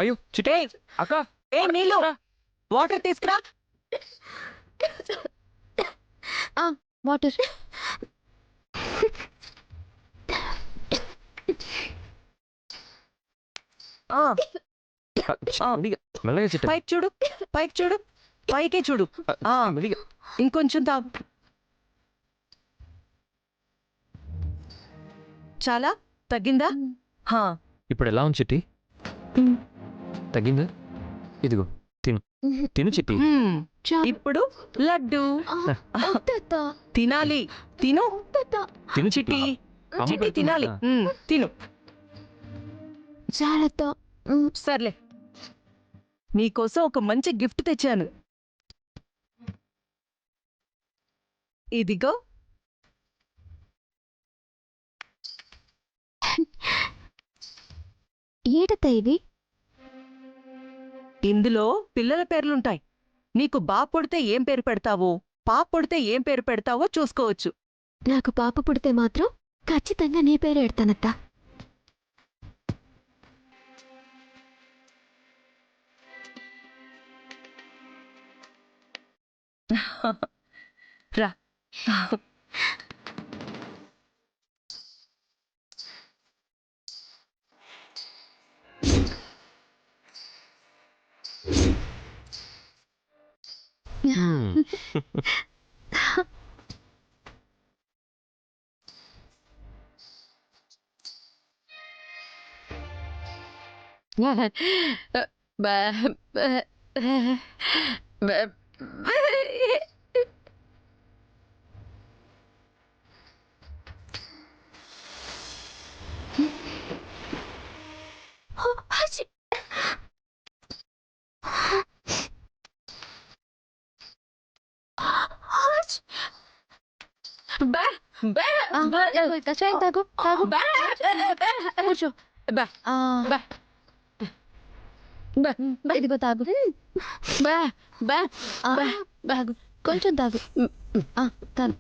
అయ్యో చిటే అక్క నీళ్ళు వాటర్ తీసుకురా. వాటర్. మెల్లగా చిట్ట పైకి చూడు, పైకి చూడు, పైకే చూడు. మెల్లిగా. ఇంకొంచెం తాగు. చాలా తగ్గిందా? ఇప్పుడు ఎలా ఉంది చిట్టి? తగ్గిందా? ఇదిగో తిను తిను చిట్టి. ఇప్పుడు లడ్డు తినాలి. తిను తిను చిట్టి. చిట్టి తినాలి. తిను. చాలా. సర్లే, నీకోసం ఒక మంచి గిఫ్ట్ తెచ్చాను. ఇదిగో. ఏటత్తా ఇది? ఇందులో పిల్లల పేర్లుంటాయి. నీకు బాబు పుడితే ఏం పేరు పెడతావో, పాప పుడితే ఏం పేరు పెడతావో చూసుకోవచ్చు. నాకు పాప పుడితే మాత్రం ఖచ్చితంగా నీ పేరు ఎడతానత్తా. రా. కషాయం తాగు తాగు. కూర్చో. ఇదిగో తాగు. తాగు, కొంచెం తాగు. తాగు.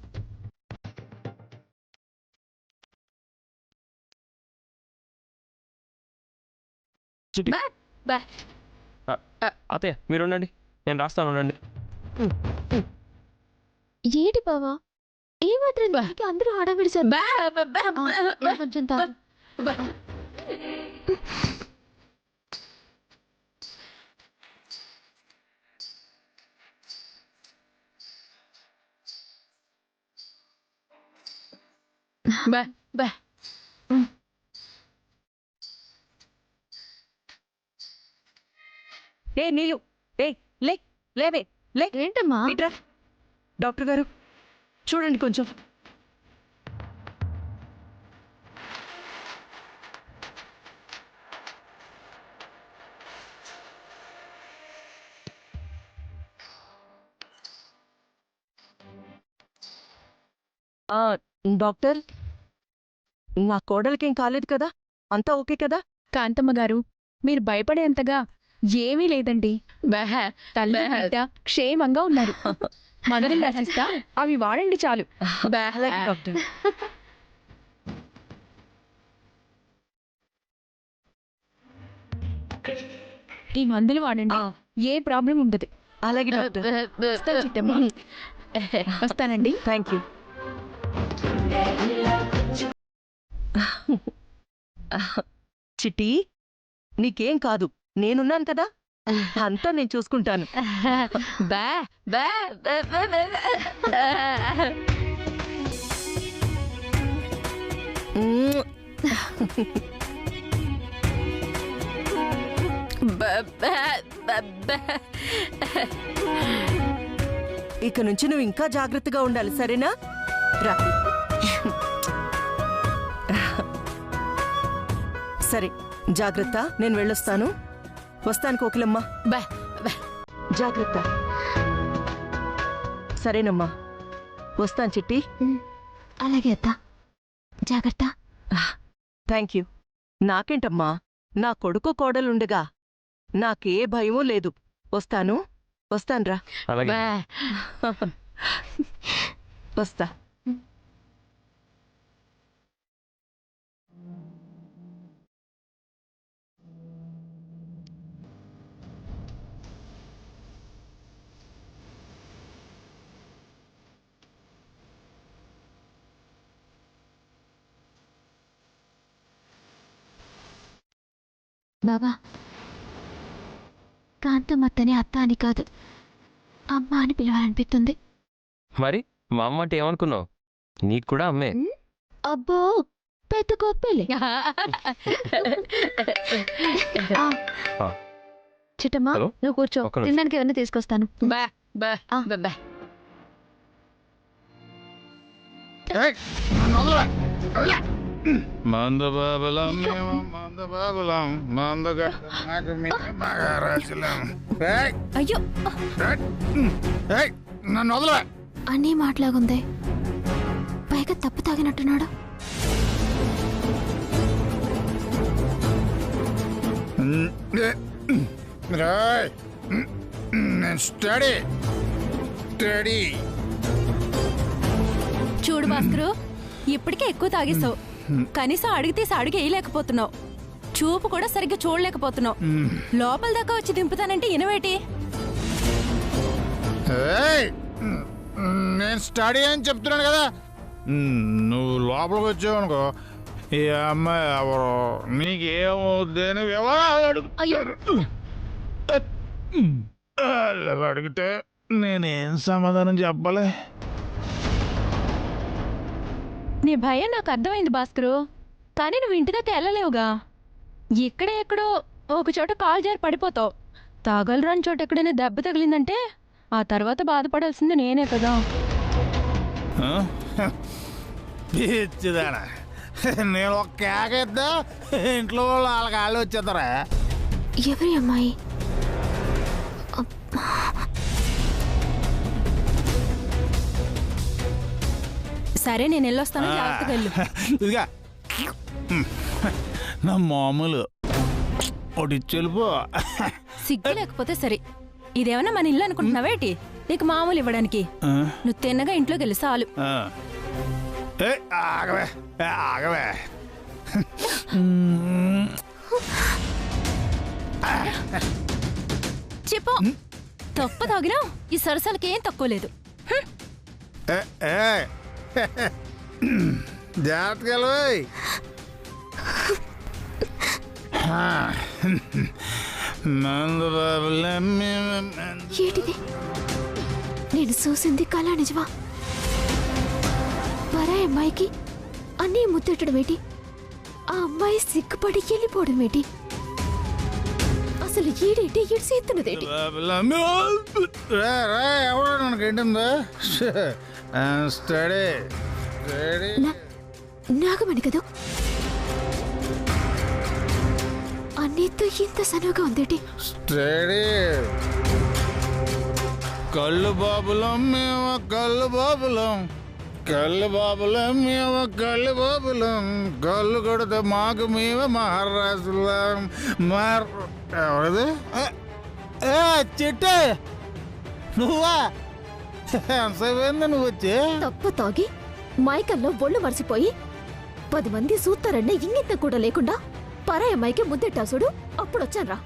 చిట్టి అత్తయ్య మీరు ఉండండి, నేను రాస్తాను ఉండండి. ఏటి బావా, ఏమాత్రం అందరూ హడావిడిసారు. కొంచెం తాగు. నీళ్ళు. లే, లేవే, లే. ఏంటమ్మా? ఇట్రా. డాక్టర్ గారు చూడండి కొంచెం. డాక్టర్, నా కోడలికేం కాలేదు కదా? అంతా ఓకే కదా? కాంతమ్మ గారు, మీరు భయపడేంతగా ఏమీ లేదండి. తల్లి బిడ్డ క్షేమంగా ఉన్నారు. మందులు రాసిస్తా, అవి వాడండి చాలు. అలాగే డాక్టర్. ఈ మందులు వాడండి, ఏ ప్రాబ్లం ఉండదు. అలాగే డాక్టర్. వస్తాను చిట్టమ్మ. వస్తానండి. Thank you. చిట్టి, నీకేం కాదు, నేనున్నాను కదా, అంతా నేను చూసుకుంటాను. ఇక నుంచి నువ్వు ఇంకా జాగ్రత్తగా ఉండాలి, సరేనా? రా. సరే, జాగ్రత్త. నేను వెళ్ళొస్తాను. వస్తాను కోకిలమ్మ. జాగ్రత్త. సరేనమ్మా, వస్తాను చిట్టి. అలాగే అత్త, జాగ్రత్త. Thank you. నాకేంటమ్మా, నా కొడుకు కోడలుండగా నాకే భయమూ లేదు. వస్తానురా. అలాగే. వస్తా. బావా, కాంతమ్మత్తని అత్త అని కాదు, అమ్మ అని పిలవాలనిపిస్తుంది. మరి మా అమ్మ అంటే ఏమనుకున్నావు? నీకు కూడా అమ్మే. అబ్బో, పెద్ద గొప్పలే. చిట్టమ్మా, హలో? నువ్వు కూర్చో, ఒక్క నిమిషం. తినడానికి ఏమన్నా తీసుకొస్తాను. మందబాబులం మేము మందబాబులం మగారాజులం. అయ్యో నన్ను వదల. అన్నీ మాట్లాగుందే, పైగా తప్పు తాగినట్టున్నాడు. నేను స్టడీ చూడు భాస్కరు, ఇప్పటికే ఎక్కువ తాగేసావు. కనీసం అడిగితే అడిగి వేయలేకపోతున్నావు. చూపు కూడా సరిగ్గా చూడలేకపోతున్నావు. లోపల దాకా వచ్చి దింపుతానంటే ఇనవేటి? నేను స్టడీ అని చెప్తున్నాను కదా. నువ్వు లోపలికి వచ్చావు అనుకో, ఈ అమ్మాయి ఎవరు, నీకేమవుద్దని వివరాలు అడిగితే నేనేం సమాధానం చెప్పాలి? నీ భయం నాకు అర్థమైంది భాస్కరు, కానీ నువ్వు ఇంటి దాకా వెళ్ళలేవుగా. ఇక్కడే ఎక్కడో ఒక చోట కాలు జారి పడిపోతావు. తాగలరాని చోట ఎక్కడైనా దెబ్బ తగిలిందంటే ఆ తర్వాత బాధపడాల్సింది నేనే కదా. ఇచ్చిదానా, నేను ఒక కేకేద్దా ఇంట్లో వాళ్ళు వాళ్ళకి వాళ్ళు వచ్చేస్తారా? ఎవరి అమ్మాయి? సరే, నేను వెళ్ళొస్తాను, జాగ్రత్తగా వెళ్ళు. ఇదిగా నా మామూలు ఒకటి చెల్లిపో. సిగ్గు లేకపోతే సరే. ఇదేమన్నా మన ఇల్లు అనుకుంటున్నావేటి నీకు మామూలు ఇవ్వడానికి? నువ్వు తిన్నగా ఇంట్లోకి వెళ్ళి చాలు. ఆగవే ఆగవే. చెప్పు, తప్పు తాగినా ఈ సరసాలకి ఏం తక్కువ లేదు. జాగ్రత్తగా ఏంటిది? నేను చూసింది కళ నిజమా? పరాయి అమ్మాయికి అన్నీ ముద్దెట్టడం ఏంటి? ఆ అమ్మాయి సిగ్గుపడి వెళ్ళిపోవడం ఏంటి? అసలు ఈడేంటి, ఈడు చేస్తున్నదేంటి? ఎవడో నాకు ఏంటుందా? స్టడీ నాగమణి కదా, అన్నితో ఇంత సనువుగా ఉందేంటి? స్టడీ కళ్ళు బాబులం మేము, కళ్ళు బాబులం, కళ్ళు బాబులం మేము, కళ్ళు బాబులం, కళ్ళు కొడితే మాకు మేము మహారాజులం. ఎవరది? చెట్టే నువ్వా? ఎంతసేపు నువ్వు వచ్చి? తప్పు తాగి మైకల్లో ఒళ్ళు మర్చిపోయి 10 మంది చూస్తారన్న ఇంగిత కూడా లేకుండా పరాయి అమ్మాయికి ముద్దెట్టా చూడు, అప్పుడు వచ్చాన్రా.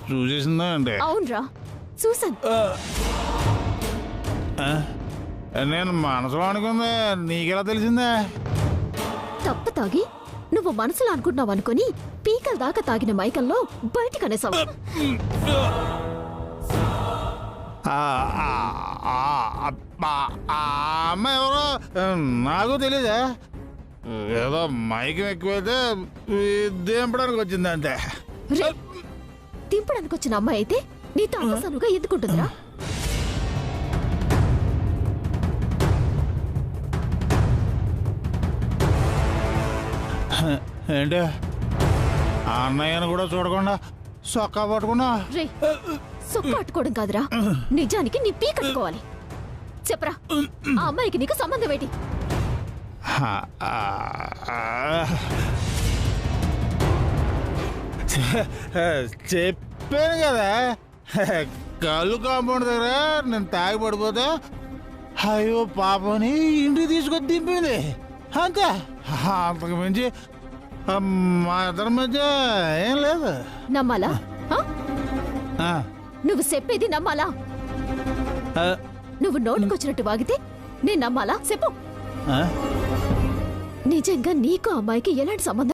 చూసేసిందా అంటే? అవునరా, చూసాను. నేను మనసులో అనుకుందా, నీకెలా తెలిసిందా? తప్పు తాగి నువ్వు మనసులో అనుకుంటున్నావు అనుకుని పీకల దాకా తాగిన మైకల్లో బయటికి అనేసావు. అమ్మాయి ఎవరో నాకు తెలీదా? ఏదో మైకం ఎక్కువైతే దింపడానికి వచ్చింది అంతే. దింపడానికి వచ్చిన అమ్మాయి అయితే నీతో అవసరంగా ఎందుకుంటుందిరా? ఏంటి, ఆ అన్నయ్యను కూడా చూడకుండా సొక్కా పట్టుకున్నా? రే, సొక్క అట్టుకోవడం కాదురా, నిజానికి నీ పీ కట్టుకోవాలి. చెప్పరా, ఆ అమ్మాయికి నీకు సంబంధం ఏంటి? చెప్పాను కదా, కళ్ళు కాంపౌండ్ దగ్గర నేను తాగి పడిపోతే అయ్యో పాపని ఇంటికి తీసుకొచ్చి దింపింది అంతే. అంతకు మించి మా ఇద్దరి మధ్య ఏం లేదు. నమ్మాలా? నువ్వు చెప్పేది నమ్మాలా? నువ్వు నోటికొచ్చినట్టు వాగితే నేను నమ్మాలా? చెప్పు. నిజంగా నీకు ఆ అమ్మాయికి ఎలాంటి సంబంధం?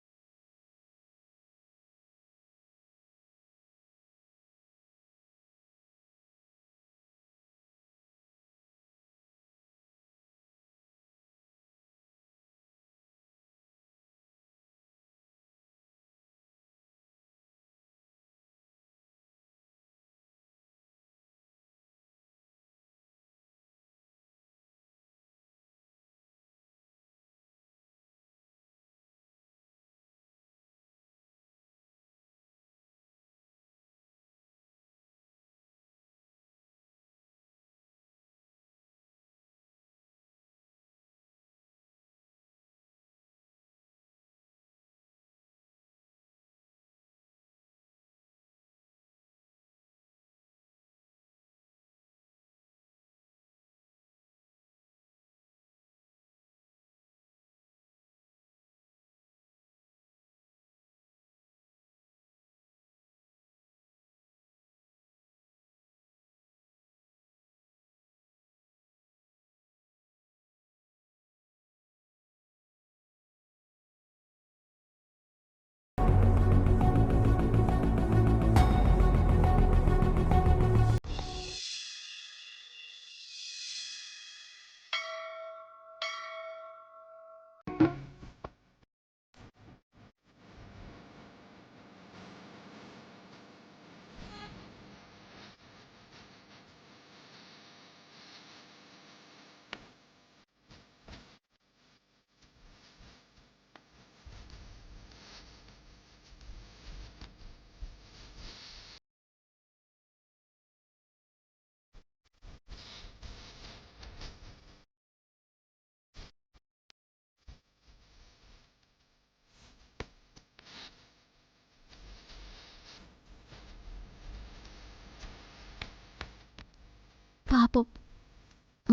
పాపం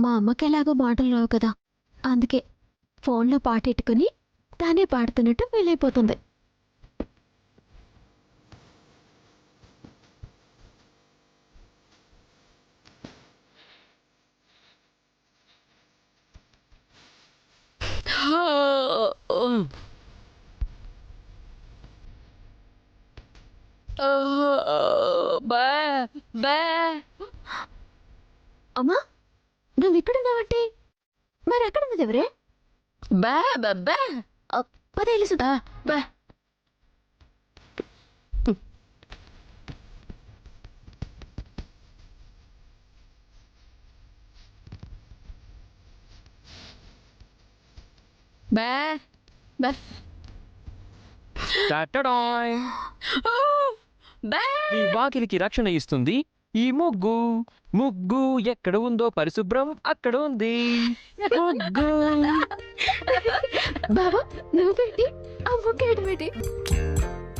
మా అమ్మకి ఎలాగో మాటలు రావు కదా, అందుకే ఫోన్లో పాట పెట్టుకుని తానే పాడుతున్నట్టు వీలైపోతుంది. అమ్మా, నువ్వు ఇక్కడున్నావంటే మరి అక్కడ ఉన్నది ఎవరే? పదేళ్ళు సుధా. టటడాయ్. ఈ వాకిలికి రక్షణ ఇస్తుంది ఈ ముగ్గు. ముగ్గు ఎక్కడ ఉందో పరిశుభ్రం అక్కడ ఉంది. ముగ్గు. బాబా, నువ్వు పెట్టి ఆ ముగ్గేయడం పెట్టి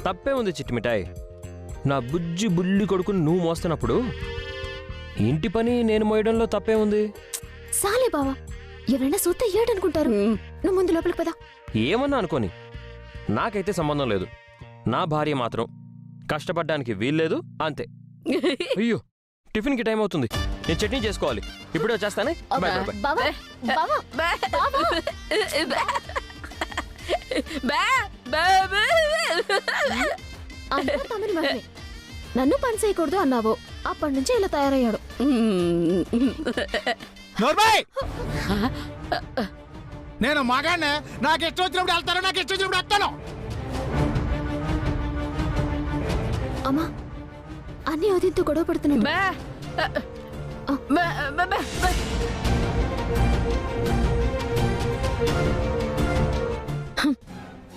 తప్పే ఉంది చిట్మిఠాయ్. నా బుజ్జి బుల్లి కొడుకుని నువ్వు మోస్తున్నప్పుడు ఇంటి పని నేను మోయడంలో తప్పే ఉంది. సాలే బావా, ఎవరైనా సూత్త ఏడనుకుంటారు. నువ్వు ముందు లోపలికి పదా. ఏమన్నా అనుకోని, నాకైతే సంబంధం లేదు. నా భార్య మాత్రం కష్టపడ్డానికి వీల్లేదు, అంతే. అయ్యో, టిఫిన్కి టైం అవుతుంది. నేను చట్నీ చేసుకోవాలి. ఇప్పుడే వచ్చేస్తానే. Bye bye bye. బావా, బావా, బావా. అంతా తమని మహిమే. నన్ను పని చేయకూడదు అన్నావు, అప్పటి నుంచి ఇలా తయారయ్యాడు. నోర్బాయ్, నేను మగానే. నాకు ఇష్టం వచ్చినప్పుడు వెళ్తాను, నాకు ఇష్టం వచ్చినప్పుడు వస్తాను. అమ్మా, అన్నీ ఉదయంతో గొడవ పడుతున్నాడు.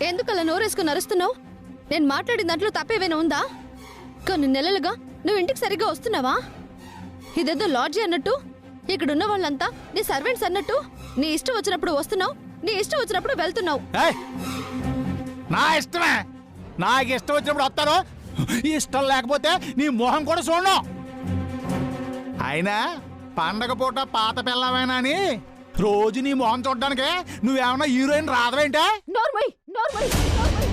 ఎందుకు అలా నోరేసుకుని అరుస్తున్నావు? నేను మాట్లాడిన దాంట్లో తప్పేమైనా ఉందా? కొన్ని నెలలుగా నువ్వు ఇంటికి సరిగ్గా వస్తున్నావా? ఇదేదో లాడ్జీ అన్నట్టు, ఇక్కడున్న వాళ్ళంతా నీ సర్వెంట్స్ అన్నట్టు నీ ఇష్టం వచ్చినప్పుడు వస్తున్నావు, నీ ఇష్టం వచ్చినప్పుడు వెళ్తున్నావు. నా ఇష్టమే, నాకు ఇష్టం వచ్చినప్పుడు వస్తాను. ఇష్టం లేకపోతే నీ మొహం కూడా చూడను. అయినా పండగ పూట పాత పిల్లవేనా అని రోజు నీ మొహం చూడడానికే నువ్వేమన్నా హీరోయిన్ రాదవేంటే? నోర్మయ్, నోర్మయ్, నోర్మయ్.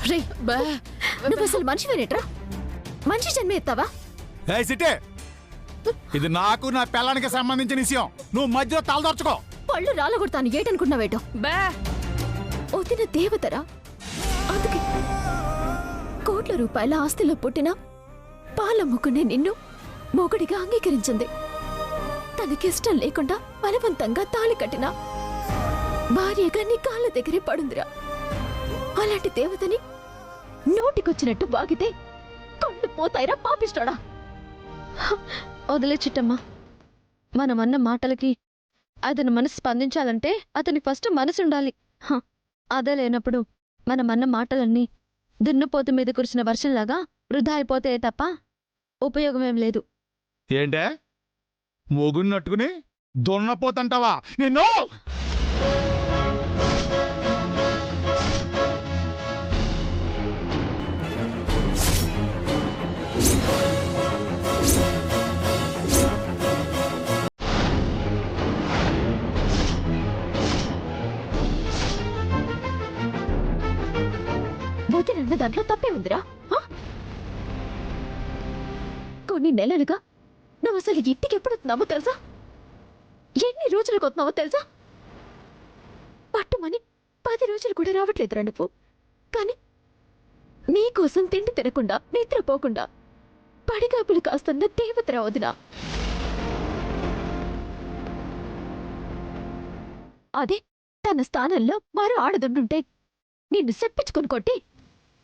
రే, నువ్వు అసలు మనిషివేనేట్రా? మనిషి జన్మ ఎత్తావా? సిటే, ఇది నాకు నా పిల్లానికి సంబంధించిన విషయం. నువ్వు మధ్యలో తలదొచ్చుకో. పళ్ళు రాలగొడతాను ఏటనుకున్నావేటో. బే వదిన దేవతరా, అందుకే కోట్ల రూపాయల ఆస్తిలో పుట్టిన పాలమ్ముకునే నిన్ను మొగుడిగా అంగీకరించింది. తనకిష్టం లేకుండా బలవంతంగా తాళి కట్టిన భార్యగా నీ కాళ్ళ దగ్గరే పడుందిరా. అలాంటి దేవతని నోటికొచ్చినట్టు బాగితే కళ్ళు పోతాయిరా పాపిస్తాడా. వదిలే చిట్టమ్మా. మనమన్న మాటలకి అతని మనసు స్పందించాలంటే అతని ఫస్ట్ మనసు ఉండాలి. అదే లేనప్పుడు మనమన్న మాటలన్నీ దున్నపోతు మీద కురిసిన వర్షంలాగా వృధా అయిపోతే తప్ప ఉపయోగమేం లేదు. ఏంటే మొగున్నట్టుకుని దున్నపోతంటావా నిన్ను? వదినన్న దాంట్లో తప్పే ఉందిరా. కొన్ని నెలలుగా నువ్వు అసలు ఇంటికి ఎప్పుడు వస్తున్నావో తెలుసా? ఎన్ని రోజులకు వస్తున్నావో తెలుసా? పట్టుమని 10 రోజులు కూడా రావట్లేదురా నువ్వు. కానీ నీకోసం తిండి తినకుండా నిద్రపోకుండా పడిగాపులు కాస్తున్న దేవతరా వదిన. అదే తన స్థానంలో మరో ఆడదుండుంటే నిన్ను సెప్పించుకుని కొట్టి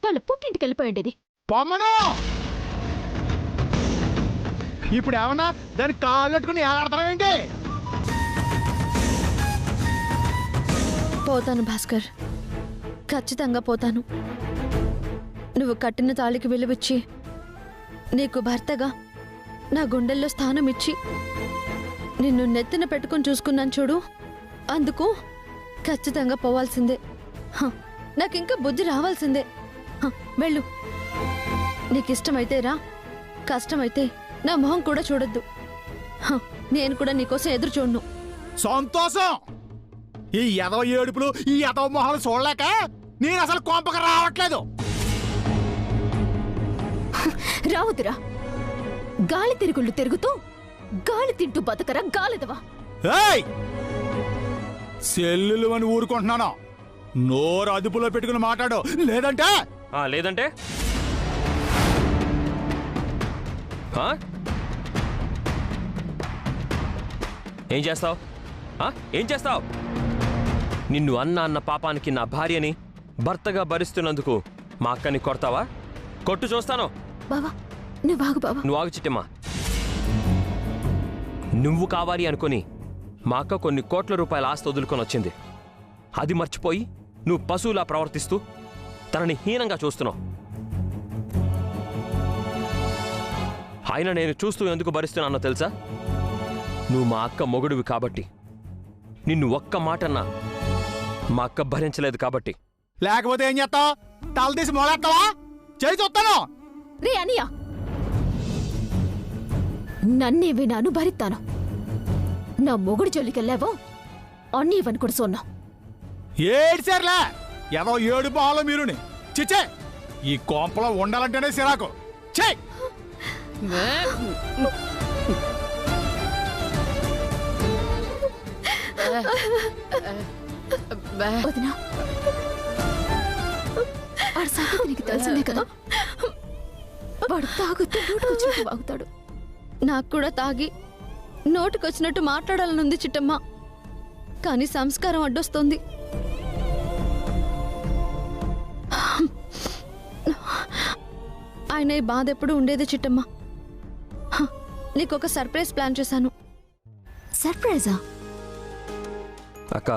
వాళ్ళ పుట్టింటికి వెళ్ళిపోయిండేది. పొమ్మను ఇప్పుడు ఏమన్నా దానికి కాళ్ళట్టుకుని ఆడతాం ఏంటి? పోతాను భాస్కర్, ఖచ్చితంగా పోతాను. నువ్వు కట్టిన తాళికి విలువిచ్చి నీకు భర్తగా నా గుండెల్లో స్థానం ఇచ్చి నిన్ను నెత్తిన పెట్టుకుని చూసుకున్నాను చూడు, అందుకు ఖచ్చితంగా పోవాల్సిందే. నాకింకా బుద్ధి రావాల్సిందే. వెళ్ళు. నీకిష్టమైతే రా, కష్టమైతే నా మొహం కూడా చూడొద్దు. నేను కూడా నీకోసం ఎదురు చూడను. సంతోషం. ఈ ఎదవ ఏడుపులు, ఈ ఎదవ మొహాలు చూడలేక నేను అసలు కొంపక రావట్లేదు. రావద్దురా. గాలి తిరుగుళ్ళు తిరుగుతూ గాలి తింటూ బతకరా గాలిదవా. సెల్లులు అని ఊరుకుంటున్నాను. నోరు అదుపులో పెట్టుకుని మాట్లాడు, లేదంటే లేదంటే ఏం చేస్తావు? ఏం చేస్తావు? నిన్ను అన్న పాపానికి నా భార్యని భర్తగా భరిస్తున్నందుకు మా అక్కని కొడతావా? కొట్టు చూస్తాను. బావా నువ్వు ఆగు బావా. నువ్వు ఆగు చిట్టమ్మా. నువ్వు కావాలి అనుకుని మా అక్క కొన్ని కోట్ల రూపాయల ఆస్తి వదులుకొని వచ్చింది. అది మర్చిపోయి నువ్వు పశువులా ప్రవర్తిస్తూ తనని హీనంగా చూస్తున్నావు. ఆయన నేను చూస్తూ ఎందుకు భరిస్తున్నానో తెలుసా? నువ్వు మా అక్క మొగుడివి కాబట్టి. నిన్ను ఒక్క మాటన్నా మా అక్క భరించలేదు కాబట్టి. లేకపోతే ఏం చేస్తావు? తల తీసి మొదలెడతావా? చేయి చూస్తాను. రే అనియ, నన్నే వినాను భరిస్తాను. నా మొగుడు జోలికెళ్ళావో అన్నీవని కూడా సొన్నా. ఏడ్చారులే ఏదో ఏడు బాలో మీరుని. చిచ్చే ఈ కోంపలో ఉండాలంటేనే సిరాకు. చే వదినా, వాడి సంగతి నీకు తెలిసిందే కదా. వాడు తాగుతూ నోటుకొచ్చినట్టు వాగుతాడు. నాకు కూడా తాగి నోటికొచ్చినట్టు మాట్లాడాలనుంది చిట్టమ్మ, కానీ సంస్కారం అడ్డొస్తుంది. ఆయన ఈ బాధ ఎప్పుడు ఉండేది చిట్టమ్మ. నీకొక సర్ప్రైజ్ ప్లాన్ చేశాను. సర్ప్రైజా? అక్క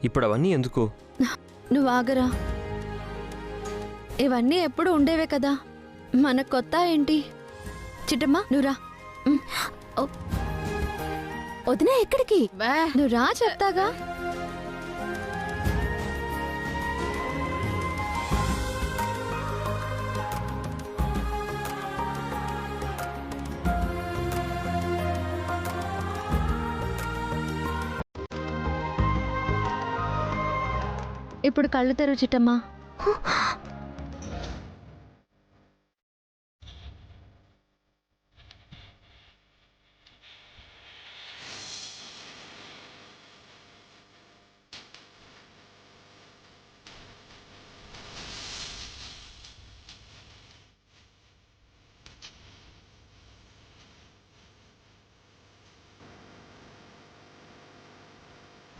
ఇప్పుడు అవన్నీ ఎందుకు? నువ్వు ఆగరా. ఇవన్నీ ఎప్పుడు ఉండేవే కదా, మన కొత్త ఏంటి? చిట్టమ్మ నువ్వురా. వదినా ఎక్కడికి? నువ్వు రా చెప్తాగా. ఇప్పుడు కళ్ళు తెరువు చిట్టమ్మా.